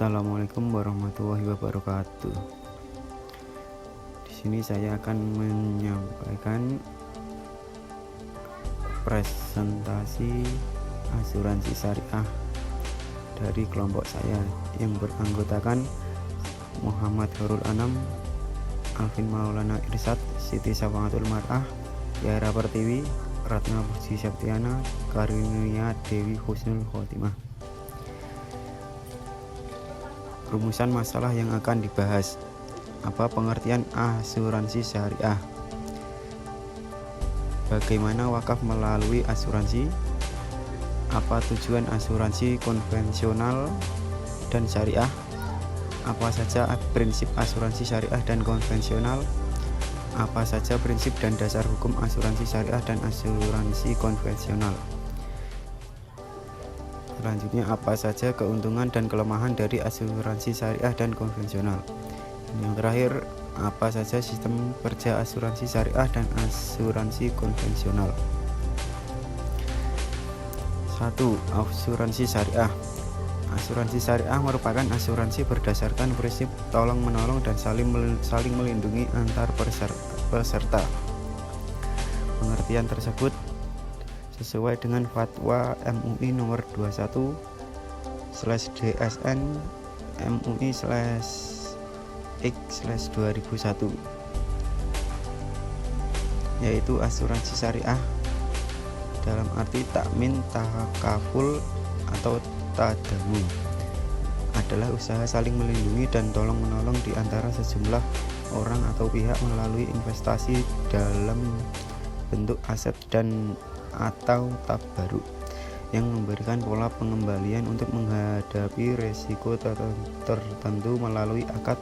Assalamualaikum warahmatullahi wabarakatuh. Di sini saya akan menyampaikan presentasi asuransi syariah dari kelompok saya yang beranggotakan Muhammad Horul Anam, Alvin Maulana Irsyad, Siti Safangatul Mar'ah, Tiara Pertiwi, Ratna Puji Septiana, Karunia Dewi Husnul Khotimah. Rumusan masalah yang akan dibahas. Apa pengertian asuransi syariah? Bagaimana wakaf melalui asuransi? Apa tujuan asuransi konvensional dan syariah? Apa saja prinsip asuransi syariah dan konvensional? Apa saja prinsip dan dasar hukum asuransi syariah dan asuransi konvensional? Selanjutnya, apa saja keuntungan dan kelemahan dari asuransi syariah dan konvensional? Yang terakhir, apa saja sistem kerja asuransi syariah dan asuransi konvensional? 1. Asuransi syariah. Asuransi syariah merupakan asuransi berdasarkan prinsip tolong-menolong dan saling melindungi antar peserta. Pengertian tersebut sesuai dengan Fatwa MUI nomor 21/DSN MUI/X/2001, yaitu asuransi syariah dalam arti takmin, takaful atau tadamun adalah usaha saling melindungi dan tolong-menolong di antara sejumlah orang atau pihak melalui investasi dalam bentuk aset dan atau tabaruk yang memberikan pola pengembalian untuk menghadapi resiko tertentu melalui akad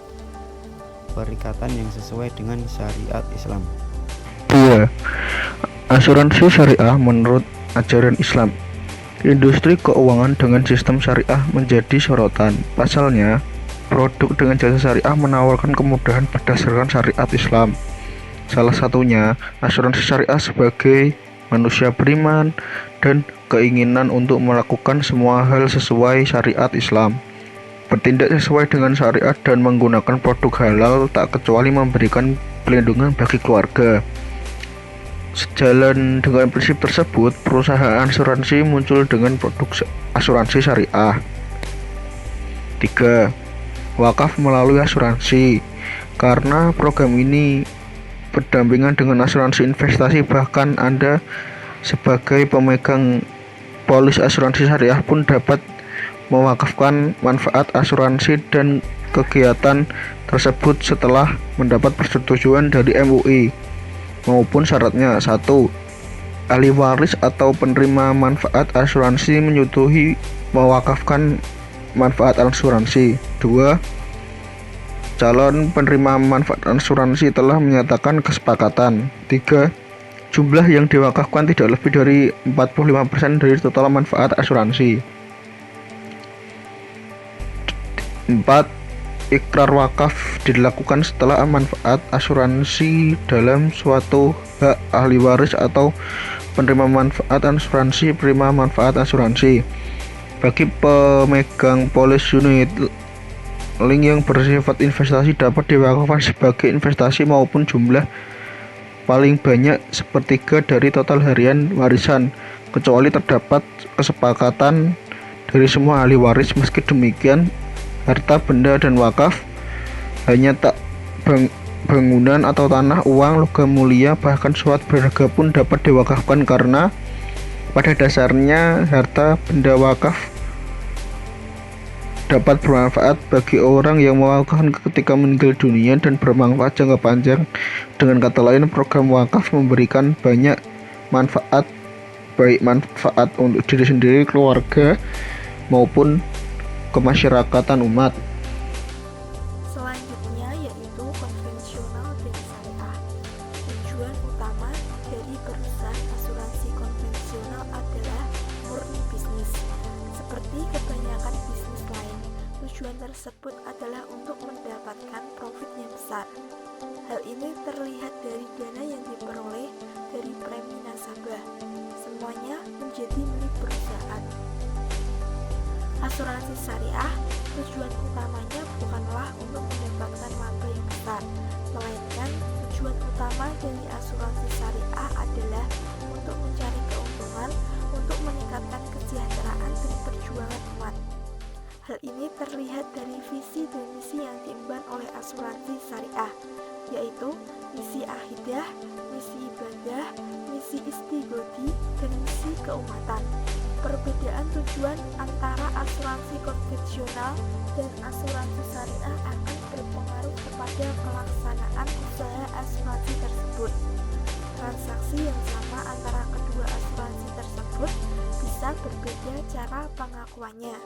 perikatan yang sesuai dengan syariat Islam. 2. Asuransi syariah menurut ajaran Islam. Industri keuangan dengan sistem syariah menjadi sorotan. Pasalnya, produk dengan jasa syariah menawarkan kemudahan berdasarkan syariat Islam. Salah satunya, asuransi syariah sebagai manusia beriman dan keinginan untuk melakukan semua hal sesuai syariat Islam, bertindak sesuai dengan syariat dan menggunakan produk halal, tak kecuali memberikan perlindungan bagi keluarga. Sejalan dengan prinsip tersebut, perusahaan asuransi muncul dengan produk asuransi syariah. 3. Wakaf melalui asuransi. Karena program ini berdampingan dengan asuransi investasi, bahkan Anda sebagai pemegang polis asuransi syariah pun dapat mewakafkan manfaat asuransi dan kegiatan tersebut setelah mendapat persetujuan dari MUI maupun syaratnya. 1. Ahli waris atau penerima manfaat asuransi menyetujui mewakafkan manfaat asuransi. 2. Calon penerima manfaat asuransi telah menyatakan kesepakatan. 3. Jumlah yang diwakafkan tidak lebih dari 45% dari total manfaat asuransi. 4. Ikrar wakaf dilakukan setelah manfaat asuransi dalam suatu hak ahli waris atau penerima manfaat asuransi. Bagi pemegang polis unit link yang bersifat investasi dapat diwakafkan sebagai investasi maupun jumlah paling banyak sepertiga dari total harian warisan, kecuali terdapat kesepakatan dari semua ahli waris. Meski demikian, harta benda dan wakaf, hanya tak bangunan atau tanah, uang, logam mulia, bahkan suatu berharga pun dapat diwakafkan, karena pada dasarnya harta benda wakaf dapat bermanfaat bagi orang yang mewakafkan ketika meninggal dunia dan bermanfaat jangka panjang. Dengan kata lain, program wakaf memberikan banyak manfaat, baik manfaat untuk diri sendiri, keluarga, maupun kemasyarakatan umat. Selanjutnya yaitu konvensional dan syariah. Tujuan utama dari perusahaan asuransi konvensional adalah murni bisnis. Seperti kebanyakan bisnis lain, tujuan tersebut adalah untuk mendapatkan profit yang besar. Hal ini terlihat dari dana yang diperoleh dari premi nasabah. Semuanya menjadi milik perusahaan. Asuransi syariah tujuan utamanya bukanlah untuk mendapatkan laba yang besar, melainkan tujuan utama dari asuransi syariah adalah untuk mencari keuntungan, untuk meningkatkan kesejahteraan dan perjuangan umat. Hal ini terlihat dari visi dan misi yang diemban oleh asuransi syariah, yaitu misi akidah, misi ibadah, misi istighodi, dan misi keumatan. Perbedaan tujuan antara asuransi konvensional dan asuransi syariah akan berpengaruh kepada pelaksanaan usaha asuransi tersebut. Transaksi yang sama antara kedua asuransi tersebut bisa berbeda cara pengakuannya.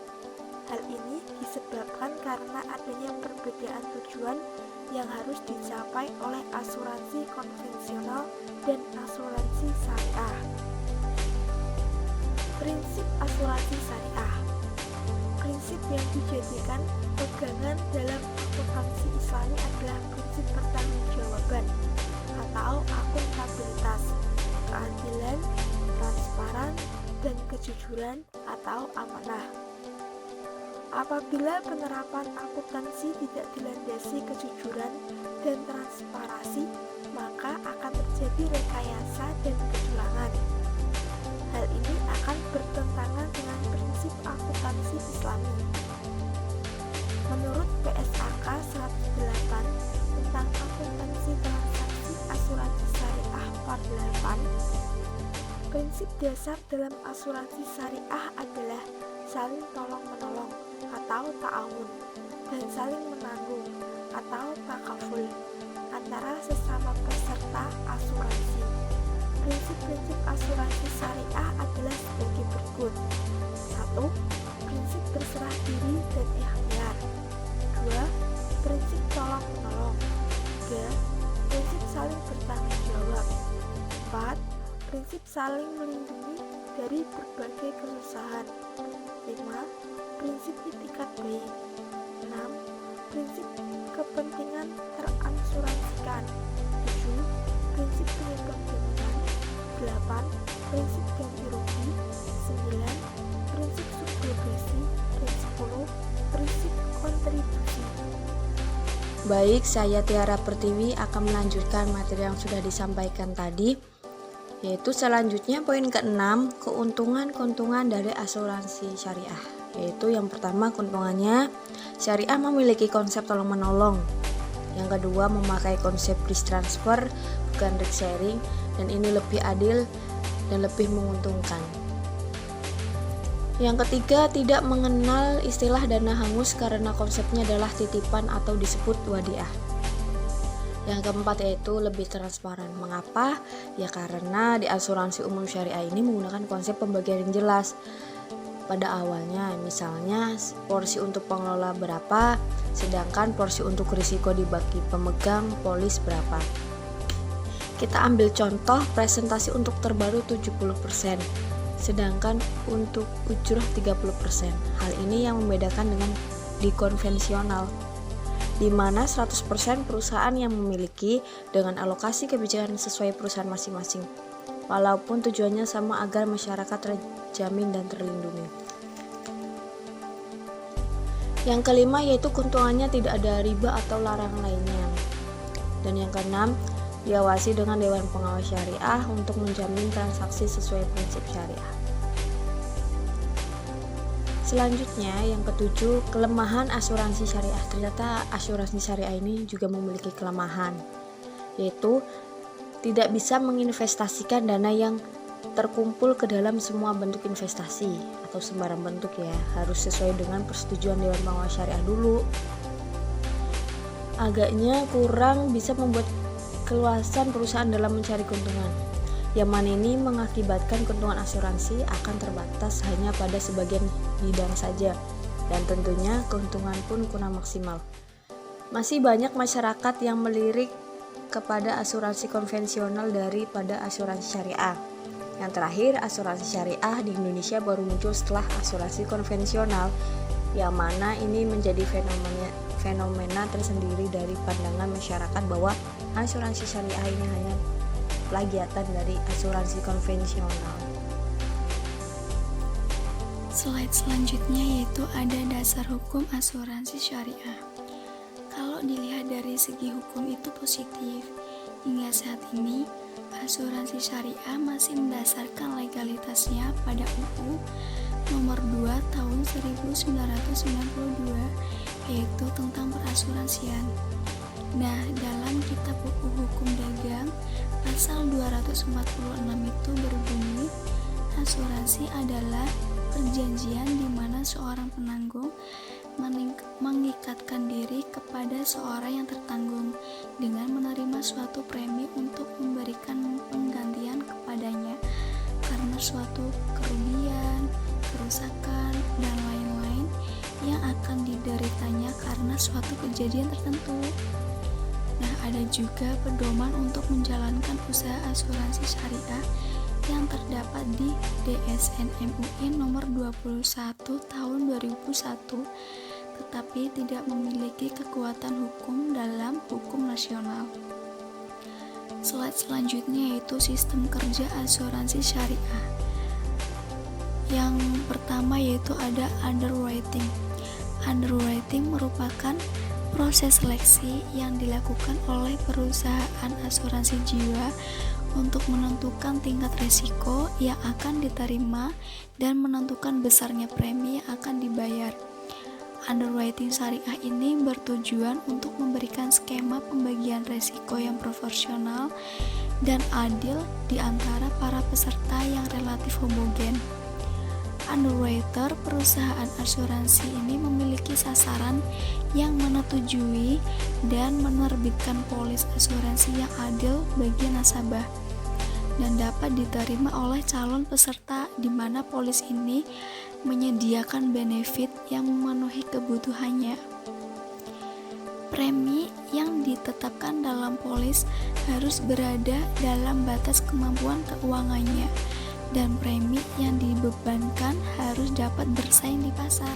Hal ini disebabkan karena adanya perbedaan tujuan yang harus dicapai oleh asuransi konvensional dan asuransi syariah. Prinsip asuransi syariah. Prinsip yang dijadikan pegangan dalam akuntansi Islami adalah prinsip pertanggungjawaban atau akuntabilitas, keadilan, transparan, dan kejujuran atau amanah. Apabila penerapan akuntansi tidak dilandasi kejujuran dan transparansi, maka akan terjadi rekayasa dan kecurangan. Hal ini akan bertentangan dengan prinsip akuntansi Islami. Menurut PSAK 108 tentang akuntansi transaksi asuransi syariah part 8, prinsip dasar dalam asuransi syariah adalah saling tolong-menolong atau ta'awun dan saling menanggung atau takaful antara sesama peserta asuransi. Prinsip-prinsip asuransi syariah adalah sebagai berikut. 1. Prinsip berserah diri dan ikhtiar. 2. Prinsip tolong-menolong. 3. Prinsip saling bertanggung jawab. 4. Prinsip saling melindungi dari berbagai kesusahan. 5. Prinsip itikat baik. 6. Prinsip kepentingan terasuransikan. 7. Prinsip penyebab jaminan. 8. Prinsip ganti rugi. 9. Prinsip subrogasi. Dan 10. Prinsip kontribusi. Baik, saya Tiara Pertiwi akan melanjutkan materi yang sudah disampaikan tadi, yaitu selanjutnya poin ke-6, keuntungan-keuntungan dari asuransi syariah. Yaitu yang pertama, keuntungannya syariah memiliki konsep tolong-menolong. Yang kedua, memakai konsep risk transfer bukan risk sharing, dan ini lebih adil dan lebih menguntungkan. Yang ketiga, tidak mengenal istilah dana hangus karena konsepnya adalah titipan atau disebut wadiah. Yang keempat yaitu lebih transparan. Mengapa? Ya karena di asuransi umum syariah ini menggunakan konsep pembagian yang jelas. Pada awalnya, misalnya porsi untuk pengelola berapa, sedangkan porsi untuk risiko dibagi pemegang polis berapa. Kita ambil contoh presentasi untuk terbaru 70%, sedangkan untuk ujrah 30%. Hal ini yang membedakan dengan di konvensional, di mana 100% perusahaan yang memiliki dengan alokasi kebijakan sesuai perusahaan masing-masing, walaupun tujuannya sama agar masyarakat terjamin dan terlindungi. Yang kelima yaitu keuntungannya tidak ada riba atau larangan lainnya. Dan yang keenam, diawasi dengan Dewan Pengawas Syariah untuk menjamin transaksi sesuai prinsip syariah. Selanjutnya yang ketujuh, kelemahan asuransi syariah. Ternyata asuransi syariah ini juga memiliki kelemahan, yaitu tidak bisa menginvestasikan dana yang terkumpul ke dalam semua bentuk investasi atau sembarang bentuk ya, harus sesuai dengan persetujuan Dewan Pengawas Syariah dulu. Agaknya kurang bisa membuat keluasan perusahaan dalam mencari keuntungan, yang mana ini mengakibatkan keuntungan asuransi akan terbatas hanya pada sebagian bidang saja, dan tentunya keuntungan pun kurang maksimal. Masih banyak masyarakat yang melirik kepada asuransi konvensional daripada asuransi syariah. Yang terakhir, asuransi syariah di Indonesia baru muncul setelah asuransi konvensional, yang mana ini menjadi fenomena tersendiri dari pandangan masyarakat bahwa asuransi syariah ini hanya plagiatan dari asuransi konvensional. Slide selanjutnya yaitu ada dasar hukum asuransi syariah. Kalau dilihat dari segi hukum itu positif. Hingga saat ini, asuransi syariah masih mendasarkan legalitasnya pada UU nomor 2 tahun 1992 yaitu tentang perasuransian. Nah, dalam kitab UU Hukum Dagang pasal 246 itu berbunyi, asuransi adalah perjanjian di mana seorang penanggung mengikatkan diri kepada seorang yang tertanggung dengan menerima suatu premi untuk memberikan penggantian kepadanya karena suatu kerugian, kerusakan, dan lain-lain yang akan dideritanya karena suatu kejadian tertentu. Nah, ada juga pedoman untuk menjalankan usaha asuransi syariah yang terdapat di DSN MUI nomor 21 tahun 2001, tetapi tidak memiliki kekuatan hukum dalam hukum nasional. Slide selanjutnya yaitu sistem kerja asuransi syariah. Yang pertama yaitu ada underwriting. Underwriting merupakan proses seleksi yang dilakukan oleh perusahaan asuransi jiwa untuk menentukan tingkat risiko yang akan diterima dan menentukan besarnya premi yang akan dibayar. Underwriting syariah ini bertujuan untuk memberikan skema pembagian risiko yang proporsional dan adil di antara para peserta yang relatif homogen. Underwriter perusahaan asuransi ini memiliki sasaran yang menyetujui dan menerbitkan polis asuransi yang adil bagi nasabah dan dapat diterima oleh calon peserta di mana polis ini menyediakan benefit yang memenuhi kebutuhannya. Premi yang ditetapkan dalam polis harus berada dalam batas kemampuan keuangannya dan premi yang dibebankan harus dapat bersaing di pasar.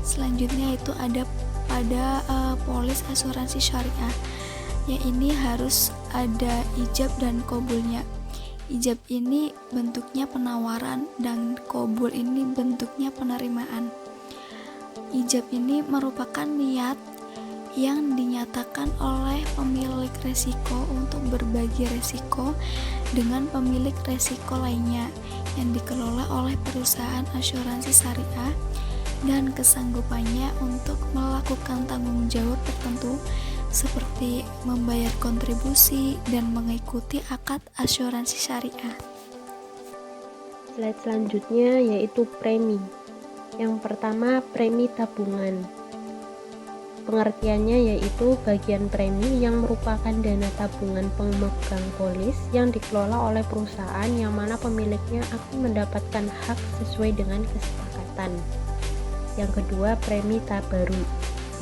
Selanjutnya itu ada pada polis asuransi syariah, yang ini harus ada ijab dan qabulnya. Ijab ini bentuknya penawaran dan qabul ini bentuknya penerimaan. Ijab ini merupakan niat yang dinyatakan oleh pemilik resiko untuk berbagi resiko dengan pemilik resiko lainnya yang dikelola oleh perusahaan asuransi syariah dan kesanggupannya untuk melakukan tanggung jawab tertentu seperti membayar kontribusi dan mengikuti akad asuransi syariah. Slide selanjutnya yaitu premi. Yang pertama, premi tabungan. Pengertiannya yaitu bagian premi yang merupakan dana tabungan pemegang polis yang dikelola oleh perusahaan yang mana pemiliknya akan mendapatkan hak sesuai dengan kesepakatan. Yang kedua, premi tabaru,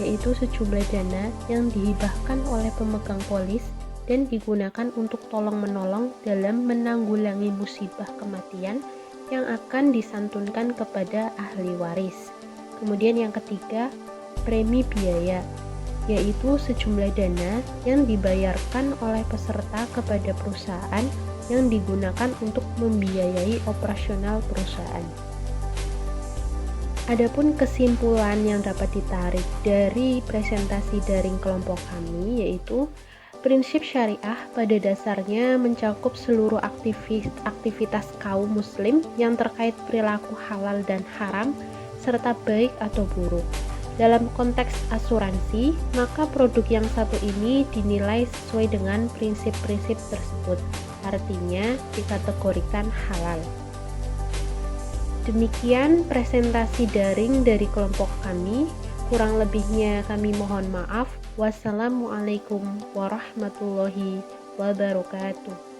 yaitu sejumlah dana yang dihibahkan oleh pemegang polis dan digunakan untuk tolong-menolong dalam menanggulangi musibah kematian yang akan disantunkan kepada ahli waris. Kemudian yang ketiga, premi biaya, yaitu sejumlah dana yang dibayarkan oleh peserta kepada perusahaan yang digunakan untuk membiayai operasional perusahaan. Adapun kesimpulan yang dapat ditarik dari presentasi daring kelompok kami yaitu prinsip syariah pada dasarnya mencakup seluruh aktivitas kaum muslim yang terkait perilaku halal dan haram serta baik atau buruk. Dalam konteks asuransi, maka produk yang satu ini dinilai sesuai dengan prinsip-prinsip tersebut, artinya dikategorikan halal. Demikian presentasi daring dari kelompok kami, kurang lebihnya kami mohon maaf. Wassalamualaikum warahmatullahi wabarakatuh.